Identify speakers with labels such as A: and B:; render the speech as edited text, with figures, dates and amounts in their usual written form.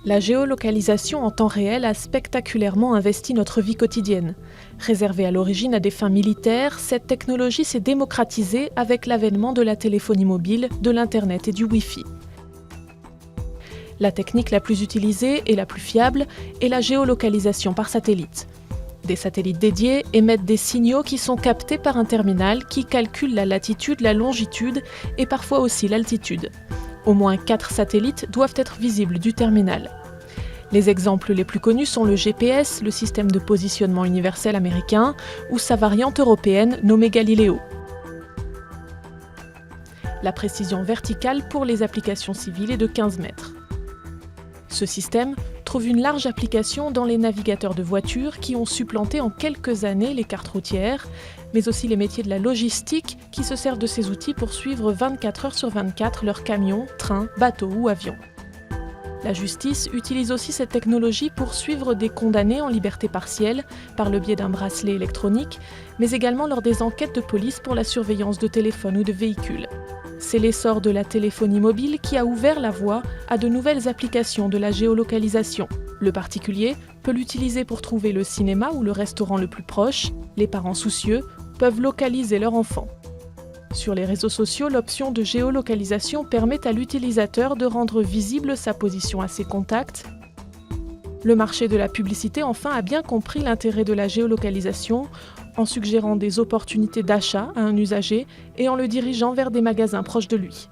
A: La géolocalisation en temps réel a spectaculairement investi notre vie quotidienne. Réservée à l'origine à des fins militaires, cette technologie s'est démocratisée avec l'avènement de la téléphonie mobile, de l'Internet et du Wi-Fi. La technique la plus utilisée et la plus fiable est la géolocalisation par satellite. Des satellites dédiés émettent des signaux qui sont captés par un terminal qui calcule la latitude, la longitude et parfois aussi l'altitude. Au moins 4 satellites doivent être visibles du terminal. Les exemples les plus connus sont le GPS, le système de positionnement universel américain, ou sa variante européenne nommée Galileo. La précision verticale pour les applications civiles est de 15 mètres. Ce système trouve une large application dans les navigateurs de voitures qui ont supplanté en quelques années les cartes routières, mais aussi les métiers de la logistique qui se servent de ces outils pour suivre 24 heures sur 24 leurs camions, trains, bateaux ou avions. La justice utilise aussi cette technologie pour suivre des condamnés en liberté partielle par le biais d'un bracelet électronique, mais également lors des enquêtes de police pour la surveillance de téléphones ou de véhicules. C'est l'essor de la téléphonie mobile qui a ouvert la voie à de nouvelles applications de la géolocalisation. Le particulier peut l'utiliser pour trouver le cinéma ou le restaurant le plus proche. Les parents soucieux peuvent localiser leur enfant. Sur les réseaux sociaux, l'option de géolocalisation permet à l'utilisateur de rendre visible sa position à ses contacts. Le marché de la publicité, enfin, a bien compris l'intérêt de la géolocalisation en suggérant des opportunités d'achat à un usager et en le dirigeant vers des magasins proches de lui.